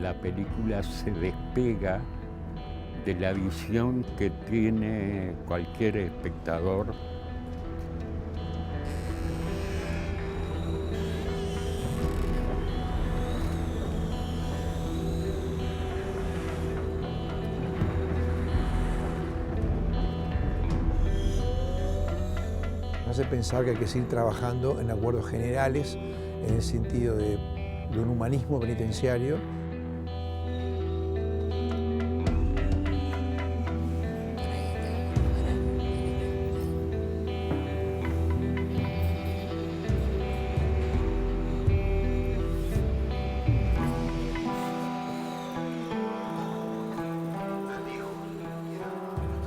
la película se despega de la visión que tiene cualquier espectador. Me hace pensar que hay que seguir trabajando en acuerdos generales en el sentido de un humanismo penitenciario.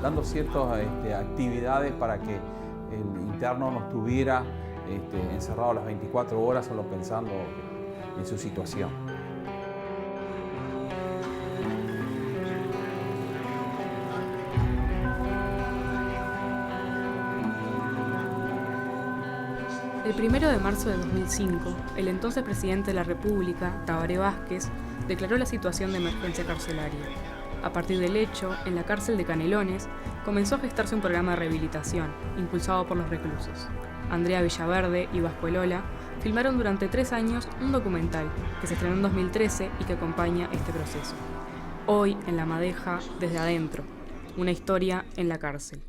Dando ciertas actividades para que el interno no estuviera encerrado las 24 horas solo pensando en su situación. El 1 de marzo de 2005, el entonces presidente de la República, Tabaré Vázquez, declaró la situación de emergencia carcelaria. A partir del hecho, en la cárcel de Canelones, comenzó a gestarse un programa de rehabilitación, impulsado por los reclusos. Andrea Villaverde y Vasco Elola filmaron durante 3 años un documental que se estrenó en 2013 y que acompaña este proceso. Hoy, en La Madeja, Desde Adentro, una historia en la cárcel.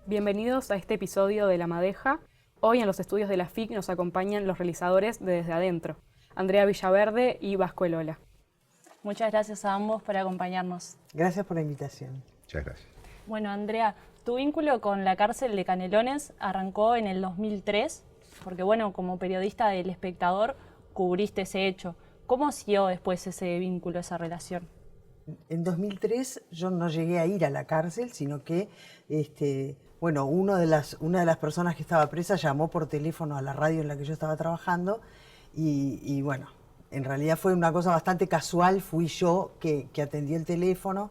Bienvenidos a este episodio de La Madeja. Hoy en los estudios de la FIC nos acompañan los realizadores de Desde Adentro, Andrea Villaverde y Vasco Elola. Muchas gracias a ambos por acompañarnos. Gracias por la invitación. Muchas gracias. Bueno, Andrea, tu vínculo con la cárcel de Canelones arrancó en el 2003, porque bueno, como periodista del Espectador cubriste ese hecho. ¿Cómo siguió después ese vínculo, esa relación? En 2003 yo no llegué a ir a la cárcel, sino que una de las personas que estaba presa llamó por teléfono a la radio en la que yo estaba trabajando y bueno, en realidad fue una cosa bastante casual, fui yo que atendí el teléfono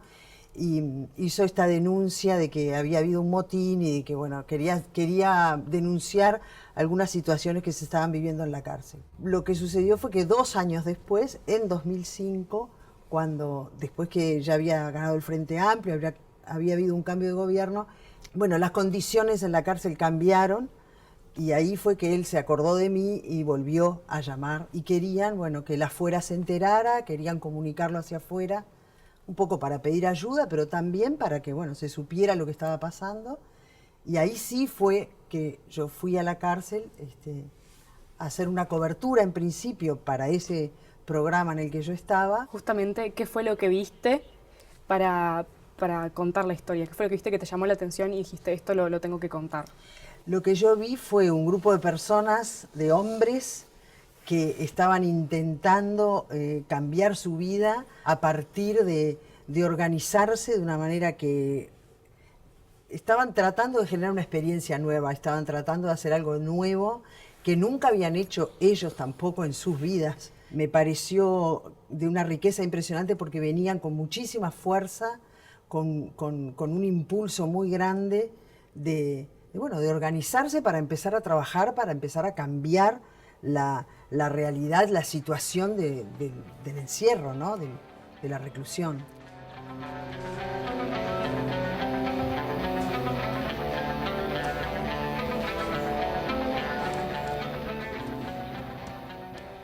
y hizo esta denuncia de que había habido un motín y de que bueno, quería denunciar algunas situaciones que se estaban viviendo en la cárcel. Lo que sucedió fue que 2 años después, en 2005, después que ya había ganado el Frente Amplio, había habido un cambio de gobierno, bueno, las condiciones en la cárcel cambiaron y ahí fue que él se acordó de mí y volvió a llamar y querían, bueno, que él afuera se enterara, querían comunicarlo hacia afuera, un poco para pedir ayuda, pero también para que, bueno, se supiera lo que estaba pasando. Y ahí sí fue que yo fui a la cárcel a hacer una cobertura en principio para ese programa en el que yo estaba. Justamente, ¿qué fue lo que viste para contar la historia? ¿Qué fue lo que viste que te llamó la atención y dijiste, esto lo tengo que contar? Lo que yo vi fue un grupo de personas, de hombres, que estaban intentando cambiar su vida a partir de organizarse de una manera que estaban tratando de generar una experiencia nueva, estaban tratando de hacer algo nuevo que nunca habían hecho ellos tampoco en sus vidas. Me pareció de una riqueza impresionante porque venían con muchísima fuerza, con un impulso muy grande de organizarse para empezar a trabajar, para empezar a cambiar la realidad, la situación del encierro, ¿no? de la reclusión.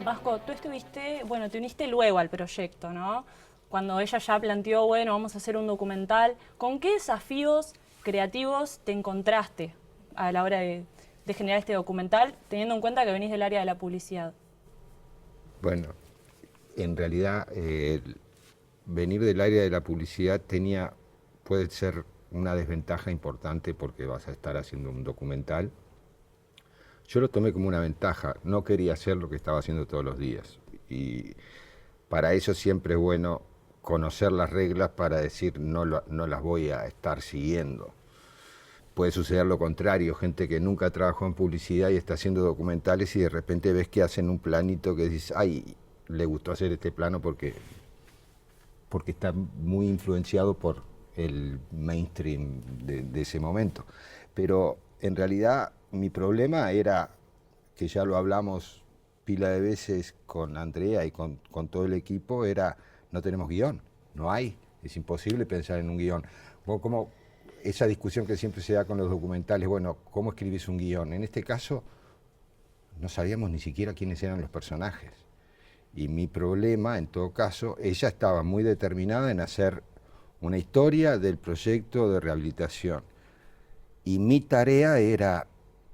Vasco, tú te uniste luego al proyecto, ¿no? Cuando ella ya planteó, bueno, vamos a hacer un documental. ¿Con qué desafíos creativos te encontraste a la hora de generar este documental, teniendo en cuenta que venís del área de la publicidad? Bueno, en realidad venir del área de la publicidad puede ser una desventaja importante porque vas a estar haciendo un documental Yo lo tomé como una ventaja, no quería hacer lo que estaba haciendo todos los días. Y para eso siempre es bueno conocer las reglas para decir no las voy a estar siguiendo. Puede suceder lo contrario, gente que nunca trabajó en publicidad y está haciendo documentales y de repente ves que hacen un planito que dices, ay, le gustó hacer este plano porque está muy influenciado por el mainstream de ese momento. Pero en realidad mi problema era, que ya lo hablamos pila de veces con Andrea y con todo el equipo, era no tenemos guión, no hay, es imposible pensar en un guión. Como esa discusión que siempre se da con los documentales, bueno, ¿cómo escribís un guión? En este caso no sabíamos ni siquiera quiénes eran los personajes. Y mi problema, en todo caso, ella estaba muy determinada en hacer una historia del proyecto de rehabilitación. Y mi tarea era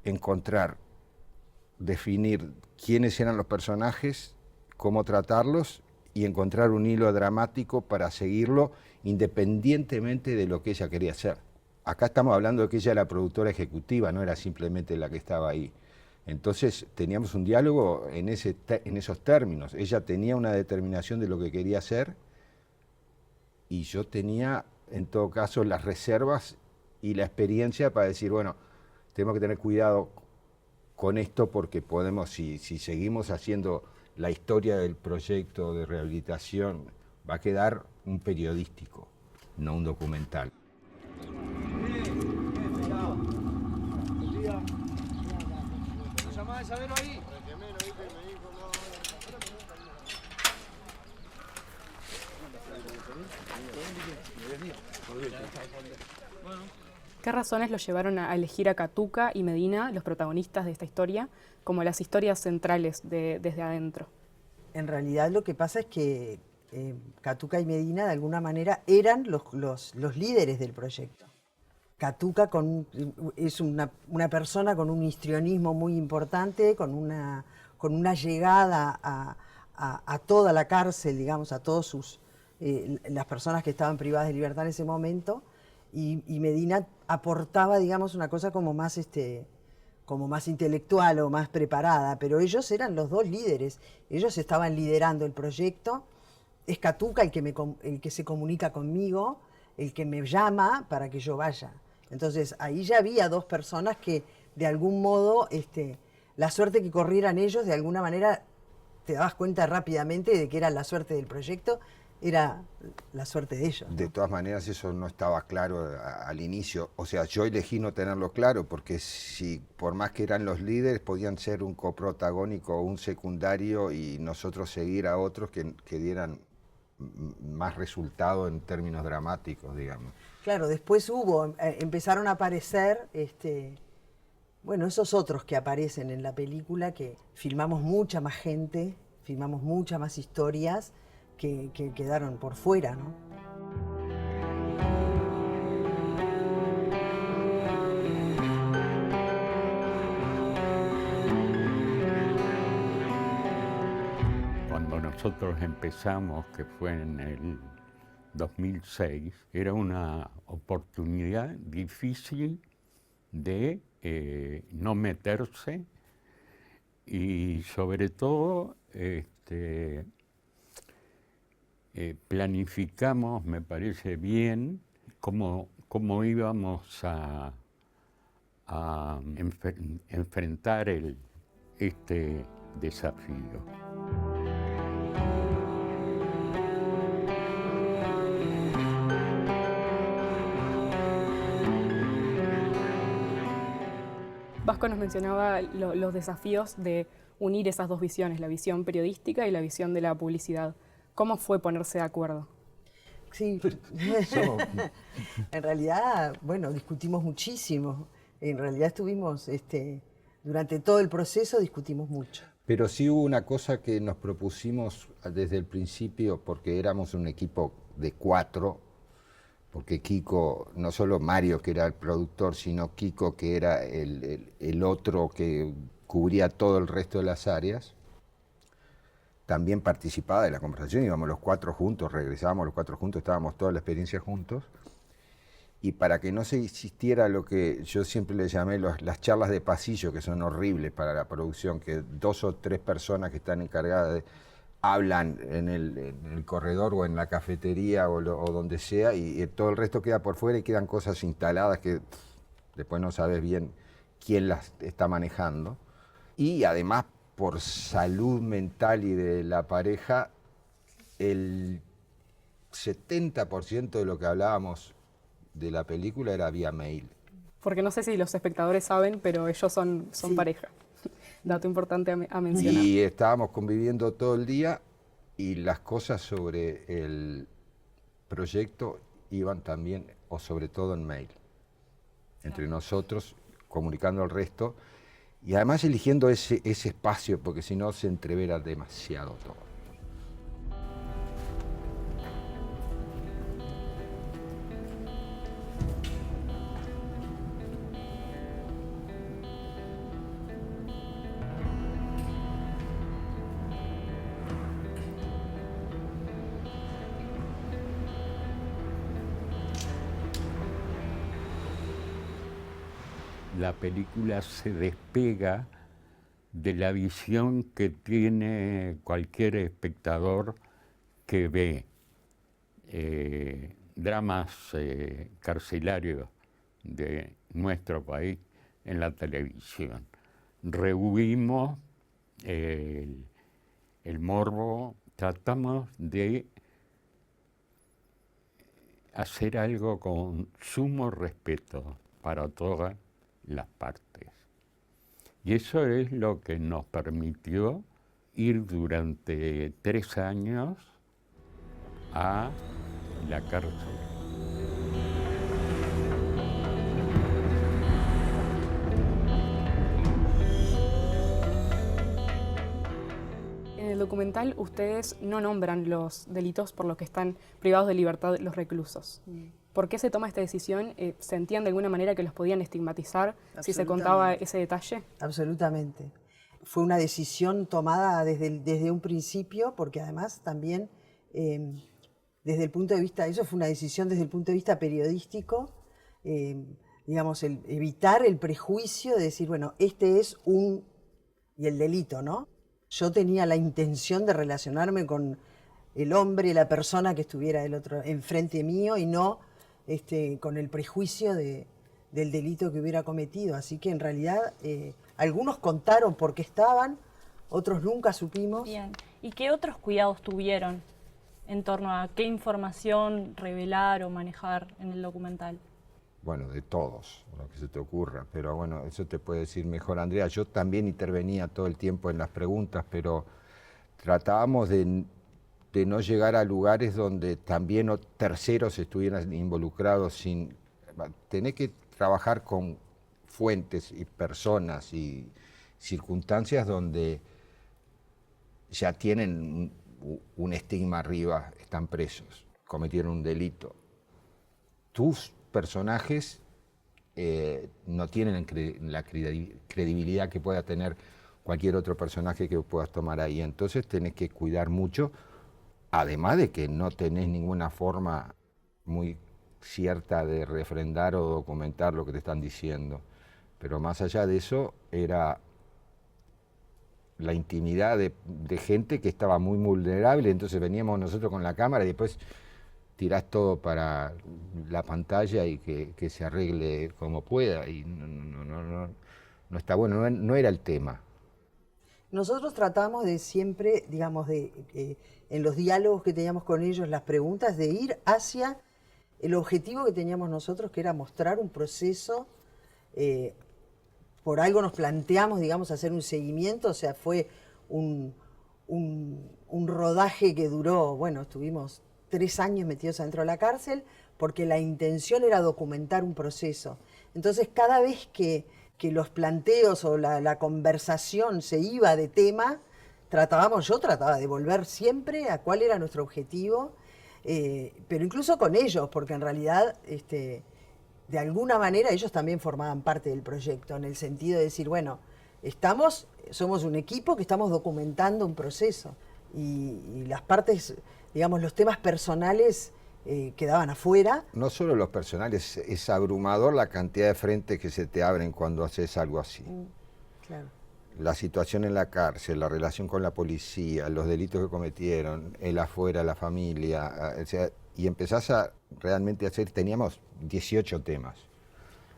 encontrar, definir quiénes eran los personajes, cómo tratarlos y encontrar un hilo dramático para seguirlo independientemente de lo que ella quería hacer. Acá estamos hablando de que ella era la productora ejecutiva, no era simplemente la que estaba ahí. Entonces teníamos un diálogo en esos términos. Ella tenía una determinación de lo que quería hacer y yo tenía, en todo caso, las reservas y la experiencia para decir, bueno, tenemos que tener cuidado con esto porque podemos, si seguimos haciendo la historia del proyecto de rehabilitación, va a quedar un periodístico, no un documental. ¿Qué razones los llevaron a elegir a Catuca y Medina, los protagonistas de esta historia, como las historias centrales Desde Adentro? En realidad lo que pasa es que Catuca y Medina de alguna manera eran los líderes del proyecto. Catuca es una persona con un histrionismo muy importante, con una llegada a toda la cárcel, digamos, a todas las personas que estaban privadas de libertad en ese momento, y Medina aportaba, digamos, una cosa como más intelectual o más preparada, pero ellos eran los dos líderes, ellos estaban liderando el proyecto. Es Catuca el que se comunica conmigo, el que me llama para que yo vaya. Entonces ahí ya había dos personas que de algún modo, la suerte que corrieran ellos, de alguna manera te dabas cuenta rápidamente de que era la suerte del proyecto, era la suerte de ellos, ¿no? De todas maneras eso no estaba claro al inicio, o sea, yo elegí no tenerlo claro porque si por más que eran los líderes podían ser un coprotagónico o un secundario y nosotros seguir a otros que dieran más resultado en términos dramáticos, digamos. Claro, después empezaron a aparecer, esos otros que aparecen en la película, que filmamos mucha más gente, filmamos muchas más historias que quedaron por fuera, ¿no? Cuando nosotros empezamos, que fue en el 2006, era una oportunidad difícil de no meterse y sobre todo planificamos, me parece bien, cómo íbamos a enfrentar este desafío. Vasco nos mencionaba los desafíos de unir esas dos visiones, la visión periodística y la visión de la publicidad. ¿Cómo fue ponerse de acuerdo? Sí, en realidad, discutimos muchísimo. En realidad estuvimos, durante todo el proceso discutimos mucho. Pero sí hubo una cosa que nos propusimos desde el principio, porque éramos un equipo de 4, porque Kiko, no solo Mario que era el productor, sino Kiko que era el otro que cubría todo el resto de las áreas, también participaba de la conversación, íbamos los 4 juntos, regresábamos los 4 juntos, estábamos toda la experiencia juntos, Y para que no se existiera lo que yo siempre le llamé las charlas de pasillo, que son horribles para la producción, que 2 o 3 personas que están encargadas hablan en el corredor o en la cafetería o donde sea, y todo el resto queda por fuera y quedan cosas instaladas que después no sabes bien quién las está manejando. Y además, por salud mental y de la pareja, el 70% de lo que hablábamos de la película era vía mail. Porque no sé si los espectadores saben, pero ellos son Sí. pareja. Dato importante a mencionar. Y estábamos conviviendo todo el día y las cosas sobre el proyecto iban también, o sobre todo en mail, entre nosotros, comunicando al resto, y además eligiendo ese espacio, porque si no se entrevera demasiado todo. La película se despega de la visión que tiene cualquier espectador que ve dramas carcelarios de nuestro país en la televisión. Rehuimos el morbo, tratamos de hacer algo con sumo respeto para todas las partes. Y eso es lo que nos permitió ir durante 3 años a la cárcel. En el documental ustedes no nombran los delitos por los que están privados de libertad los reclusos. ¿Por qué se toma esta decisión? ¿Sentían de alguna manera que los podían estigmatizar si se contaba ese detalle? Absolutamente. Fue una decisión tomada desde un principio, porque además también desde el punto de vista, eso fue una decisión desde el punto de vista periodístico, digamos, evitar el prejuicio de decir, bueno, este es y el delito, ¿no? Yo tenía la intención de relacionarme con el hombre, la persona que estuviera enfrente mío y no con el prejuicio del delito que hubiera cometido. Así que en realidad algunos contaron por qué estaban, otros nunca supimos. Bien. ¿Y qué otros cuidados tuvieron en torno a qué información revelar o manejar en el documental? Bueno, de todos, lo que se te ocurra, pero bueno, eso te puede decir mejor Andrea. Yo también intervenía todo el tiempo en las preguntas, pero tratábamos de no llegar a lugares donde también terceros estuvieran involucrados. Tenés que trabajar con fuentes y personas y circunstancias donde ya tienen un estigma arriba, están presos, cometieron un delito. Tus personajes no tienen la credibilidad que pueda tener cualquier otro personaje que puedas tomar ahí. Entonces tenés que cuidar mucho, además de que no tenés ninguna forma muy cierta de refrendar o documentar lo que te están diciendo. Pero más allá de eso, era la intimidad de gente que estaba muy vulnerable, entonces veníamos nosotros con la cámara y después tirás todo para la pantalla y que se arregle como pueda, y no está bueno, no era el tema. Nosotros tratamos de siempre, digamos, en los diálogos que teníamos con ellos, las preguntas, de ir hacia el objetivo que teníamos nosotros, que era mostrar un proceso. Por algo nos planteamos, digamos, hacer un seguimiento, o sea, fue un rodaje que duró, bueno, estuvimos 3 años metidos adentro de la cárcel, porque la intención era documentar un proceso. Entonces, cada vez que los planteos o la conversación se iba de tema, yo trataba de volver siempre a cuál era nuestro objetivo, pero incluso con ellos, porque en realidad, de alguna manera, ellos también formaban parte del proyecto, en el sentido de decir, bueno, somos un equipo que estamos documentando un proceso, y las partes, digamos, los temas personales quedaban afuera. No solo los personales, es abrumador la cantidad de frentes que se te abren cuando haces algo así. Claro. La situación en la cárcel, la relación con la policía, los delitos que cometieron, el afuera, la familia, o sea, y empezás a realmente hacer, teníamos 18 temas.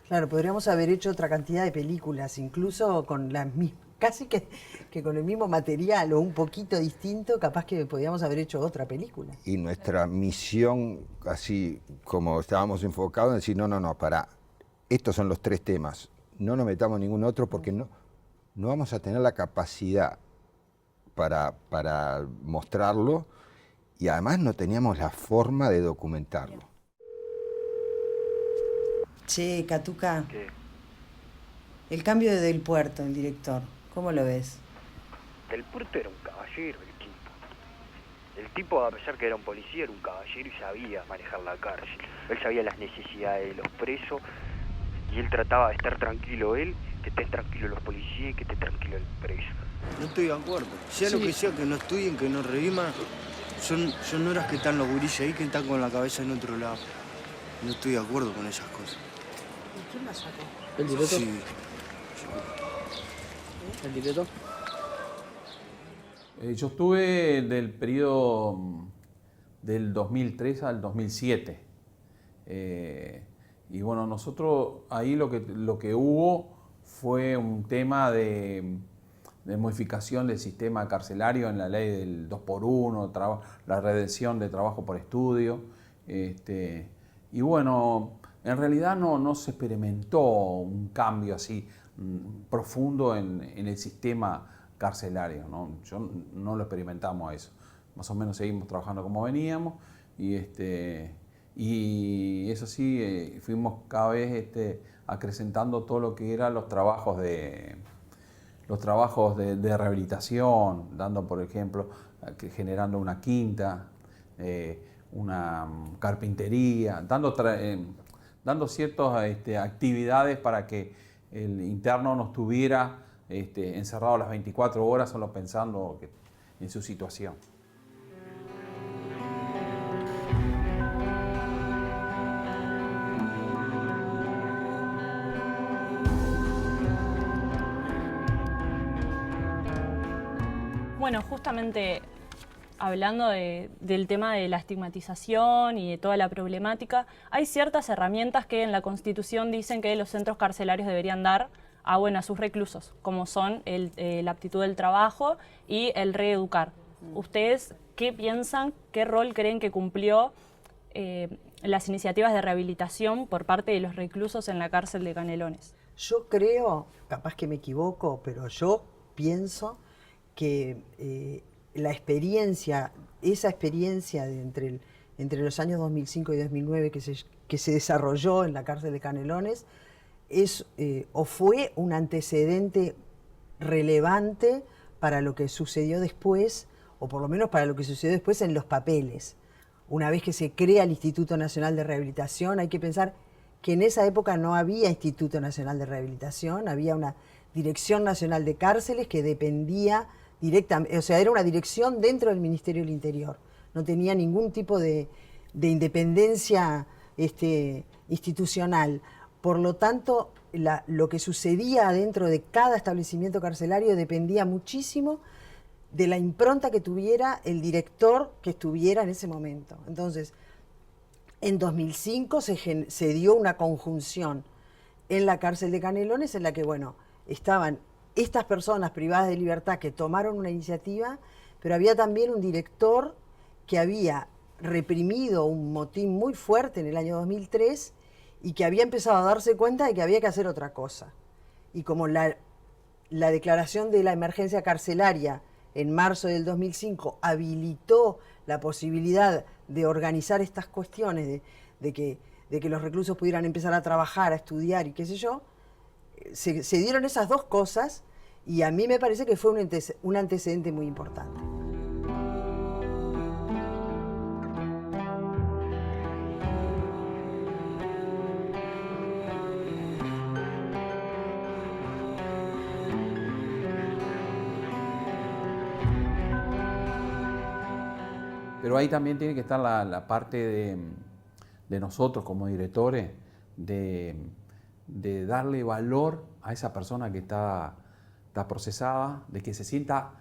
Claro, podríamos haber hecho otra cantidad de películas, incluso con las mismas, casi que con el mismo material o un poquito distinto, capaz que podríamos haber hecho otra película. Y nuestra misión, así como estábamos enfocados, en decir, no, pará, estos son los 3 temas, no nos metamos en ningún otro porque no vamos a tener la capacidad para mostrarlo y además no teníamos la forma de documentarlo. Che, Catuca, ¿Qué? el cambio de Del Puerto, el director, ¿cómo lo ves? Del Puerto era un caballero el tipo. El tipo, a pesar que era un policía, era un caballero y sabía manejar la cárcel. Él sabía las necesidades de los presos y él trataba de estar tranquilo él, que estén tranquilos los policías y que esté tranquilo el preso. No estoy de acuerdo. Sea lo que sea, que no estudien, que no reviman. Son horas que están los gurises ahí que están con la cabeza en otro lado. No estoy de acuerdo con esas cosas. ¿Y quién la sacó? ¿El directo? Sí. ¿El directo? Yo estuve del periodo del 2003 al 2007. Y bueno, nosotros ahí lo que hubo fue un tema de modificación del sistema carcelario en la ley del 2x1, la redención de trabajo por estudio. Y bueno, en realidad no se experimentó un cambio así profundo en el sistema carcelario, ¿no? No lo experimentamos a eso. Más o menos seguimos trabajando como veníamos y eso sí, fuimos cada vez acrecentando todo lo que eran los trabajos de rehabilitación, dando, por ejemplo, generando una quinta, una carpintería, dando ciertas actividades para que el interno no estuviera encerrado las 24 horas solo pensando en su situación. Bueno, justamente hablando del tema de la estigmatización y de toda la problemática, hay ciertas herramientas que en la Constitución dicen que los centros carcelarios deberían dar a sus reclusos, como son la aptitud del trabajo y el reeducar. ¿Ustedes qué piensan, qué rol creen que cumplió las iniciativas de rehabilitación por parte de los reclusos en la cárcel de Canelones? Yo creo, capaz que me equivoco, pero yo pienso que esa experiencia entre los años 2005 y 2009 que se desarrolló en la cárcel de Canelones o fue un antecedente relevante para lo que sucedió después, o por lo menos para lo que sucedió después en los papeles. Una vez que se crea el Instituto Nacional de Rehabilitación, hay que pensar que en esa época no había Instituto Nacional de Rehabilitación, había una Dirección Nacional de Cárceles que dependía directamente, o sea, era una dirección dentro del Ministerio del Interior. No tenía ningún tipo de independencia institucional. Por lo tanto, lo que sucedía dentro de cada establecimiento carcelario dependía muchísimo de la impronta que tuviera el director que estuviera en ese momento. Entonces, en 2005 se dio una conjunción en la cárcel de Canelones en la que, estaban estas personas privadas de libertad que tomaron una iniciativa, pero había también un director que había reprimido un motín muy fuerte en el año 2003 y que había empezado a darse cuenta de que había que hacer otra cosa. Y como la declaración de la emergencia carcelaria en marzo del 2005 habilitó la posibilidad de organizar estas cuestiones, de que los reclusos pudieran empezar a trabajar, a estudiar y qué sé yo, se dieron esas dos cosas y a mí me parece que fue un antecedente muy importante. Pero Pero ahí también tiene que estar la parte de nosotros como directores, de darle valor a esa persona que está procesada, de que se sienta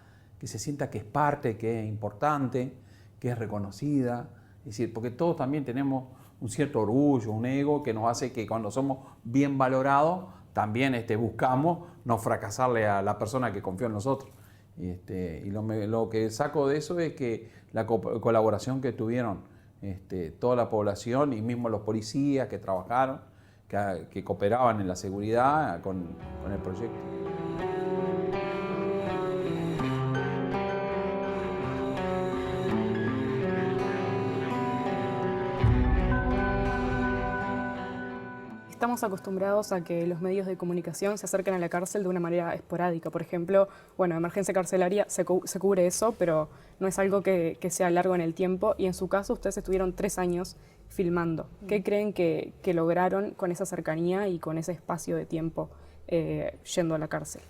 que es parte, que es importante, que es reconocida. Es decir, porque todos también tenemos un cierto orgullo, un ego que nos hace que cuando somos bien valorados, también buscamos no fracasarle a la persona que confió en nosotros. Y lo que saco de eso es que la colaboración que tuvieron toda la población y mismo los policías que trabajaron, que cooperaban en la seguridad con el proyecto. Estamos acostumbrados a que los medios de comunicación se acerquen a la cárcel de una manera esporádica. Por ejemplo, bueno, Emergencia Carcelaria se cubre eso, pero no es algo que sea largo en el tiempo. Y en su caso, ustedes estuvieron 3 años filmando. ¿Qué creen que lograron con esa cercanía y con ese espacio de tiempo yendo a la cárcel?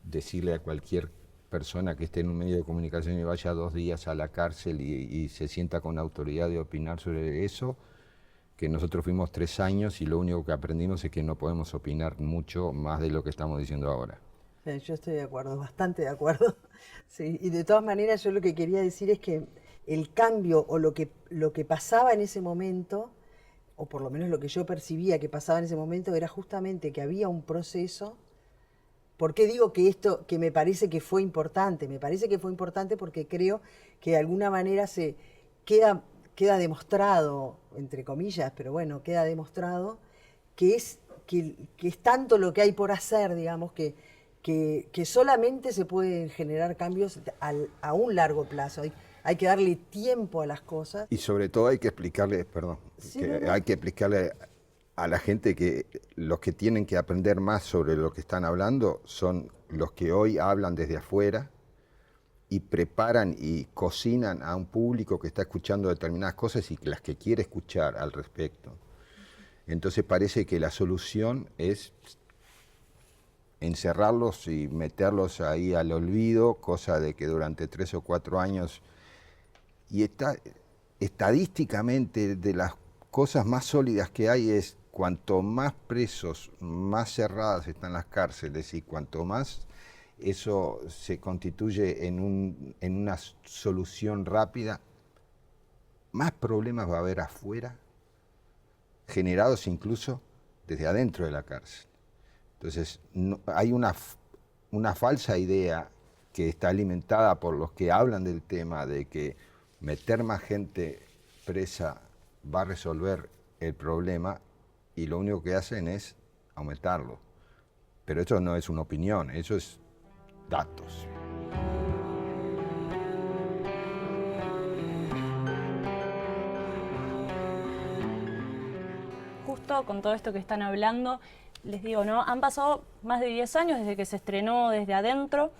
Decirle a cualquier persona que esté en un medio de comunicación y vaya 2 días a la cárcel y se sienta con autoridad de opinar sobre eso, que nosotros fuimos 3 años y lo único que aprendimos es que no podemos opinar mucho más de lo que estamos diciendo ahora. Yo estoy de acuerdo, bastante de acuerdo. Sí, y de todas maneras yo lo que quería decir es que el cambio o lo que pasaba en ese momento, o por lo menos lo que yo percibía que pasaba en ese momento, era justamente que había un proceso. ¿Por qué digo que esto, que me parece que fue importante? Me parece que fue importante porque creo que de alguna manera se queda demostrado, entre comillas, pero bueno, queda demostrado que es tanto lo que hay por hacer, digamos, que solamente se pueden generar cambios a un largo plazo. Hay que darle tiempo a las cosas. Y sobre todo hay que explicarle, hay que explicarle a la gente que los que tienen que aprender más sobre lo que están hablando son los que hoy hablan desde afuera y preparan y cocinan a un público que está escuchando determinadas cosas y las que quiere escuchar al respecto. Entonces parece que la solución es encerrarlos y meterlos ahí al olvido, cosa de que durante 3 o 4 años, y estadísticamente de las cosas más sólidas que hay es cuanto más presos, más cerradas están las cárceles y cuanto más eso se constituye en una solución rápida, más problemas va a haber afuera, generados incluso desde adentro de la cárcel. Entonces, hay una falsa idea que está alimentada por los que hablan del tema de que meter más gente presa va a resolver el problema y lo único que hacen es aumentarlo. Pero eso no es una opinión, eso es datos. Justo con todo esto que están hablando, les digo, ¿no? Han pasado más de 10 años desde que se estrenó Desde Adentro,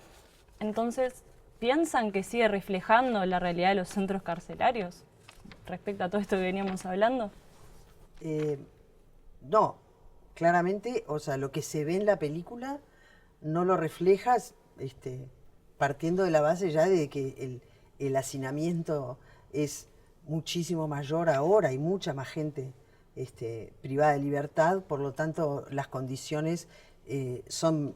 entonces, ¿piensan que sigue reflejando la realidad de los centros carcelarios respecto a todo esto que veníamos hablando? No, claramente, o sea, lo que se ve en la película no lo refleja, partiendo de la base ya de que el hacinamiento es muchísimo mayor ahora, hay mucha más gente privada de libertad, por lo tanto las condiciones son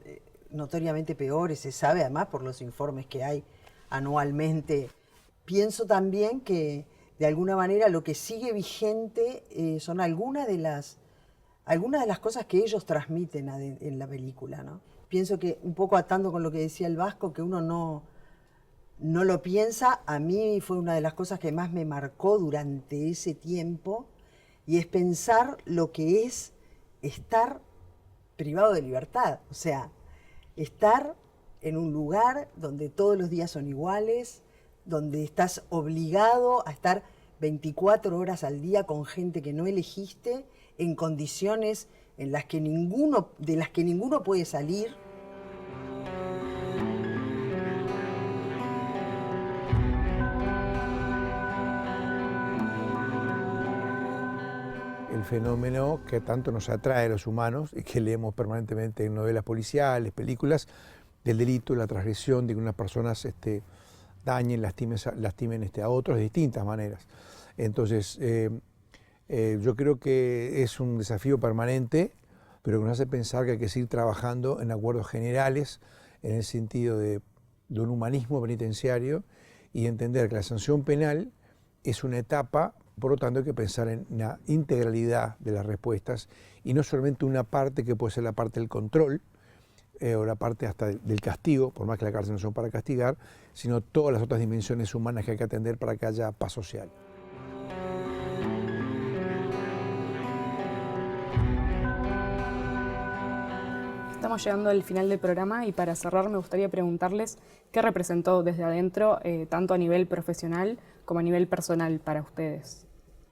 notoriamente peores, se sabe además por los informes que hay anualmente. Pienso también que de alguna manera lo que sigue vigente son algunas de las cosas que ellos transmiten en la película, ¿no? Pienso que un poco atando con lo que decía el Vasco, que uno no lo piensa, a mí fue una de las cosas que más me marcó durante ese tiempo, y es pensar lo que es estar privado de libertad, o sea, estar en un lugar donde todos los días son iguales, donde estás obligado a estar 24 horas al día con gente que no elegiste, en condiciones de las que ninguno puede salir. El fenómeno que tanto nos atrae a los humanos y que leemos permanentemente en novelas policiales, películas, del delito, la transgresión de que unas personas dañen, lastimen a otros de distintas maneras. Entonces, yo creo que es un desafío permanente, pero que nos hace pensar que hay que seguir trabajando en acuerdos generales, en el sentido de un humanismo penitenciario, y entender que la sanción penal es una etapa. Por lo tanto, hay que pensar en la integralidad de las respuestas y no solamente una parte que puede ser la parte del control o la parte hasta del castigo, por más que la cárcel no son para castigar, sino todas las otras dimensiones humanas que hay que atender para que haya paz social. Estamos llegando al final del programa y para cerrar me gustaría preguntarles qué representó desde adentro, tanto a nivel profesional como a nivel personal para ustedes.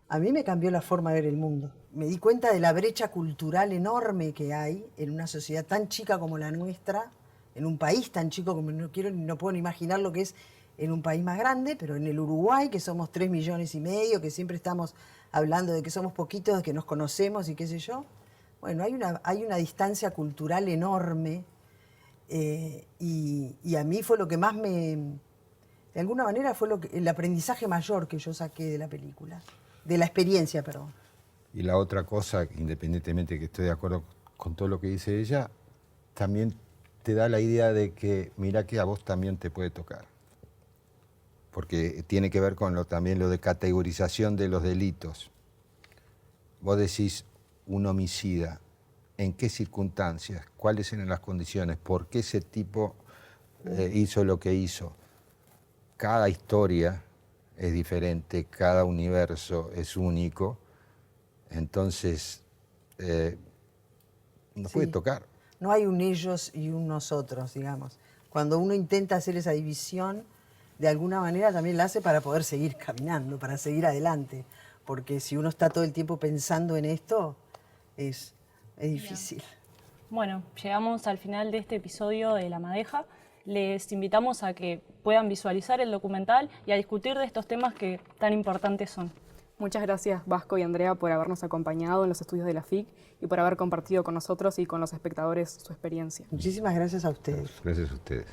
A mí me cambió la forma de ver el mundo. Me di cuenta de la brecha cultural enorme que hay en una sociedad tan chica como la nuestra, en un país tan chico como no puedo ni imaginar lo que es en un país más grande, pero en el Uruguay, que somos 3,5 millones, que siempre estamos hablando de que somos poquitos, de que nos conocemos y qué sé yo. Bueno, hay una distancia cultural enorme y a mí fue lo que más de alguna manera fue el aprendizaje mayor que yo saqué de la película, de la experiencia, perdón. Y la otra cosa, independientemente que estoy de acuerdo con todo lo que dice ella, también te da la idea de que mira que a vos también te puede tocar. Porque tiene que ver con también lo de categorización de los delitos. Vos decís, un homicida, ¿en qué circunstancias? ¿Cuáles eran las condiciones? ¿Por qué ese tipo hizo lo que hizo? Cada historia es diferente, cada universo es único, entonces nos puede tocar. No hay un ellos y un nosotros, digamos. Cuando uno intenta hacer esa división, de alguna manera también la hace para poder seguir caminando, para seguir adelante, porque si uno está todo el tiempo pensando en esto, es difícil. Bueno, llegamos al final de este episodio de La Madeja. Les invitamos a que puedan visualizar el documental y a discutir de estos temas que tan importantes son. Muchas gracias Vasco y Andrea por habernos acompañado en los estudios de la FIC y por haber compartido con nosotros y con los espectadores su experiencia. Muchísimas gracias a ustedes. Gracias a ustedes.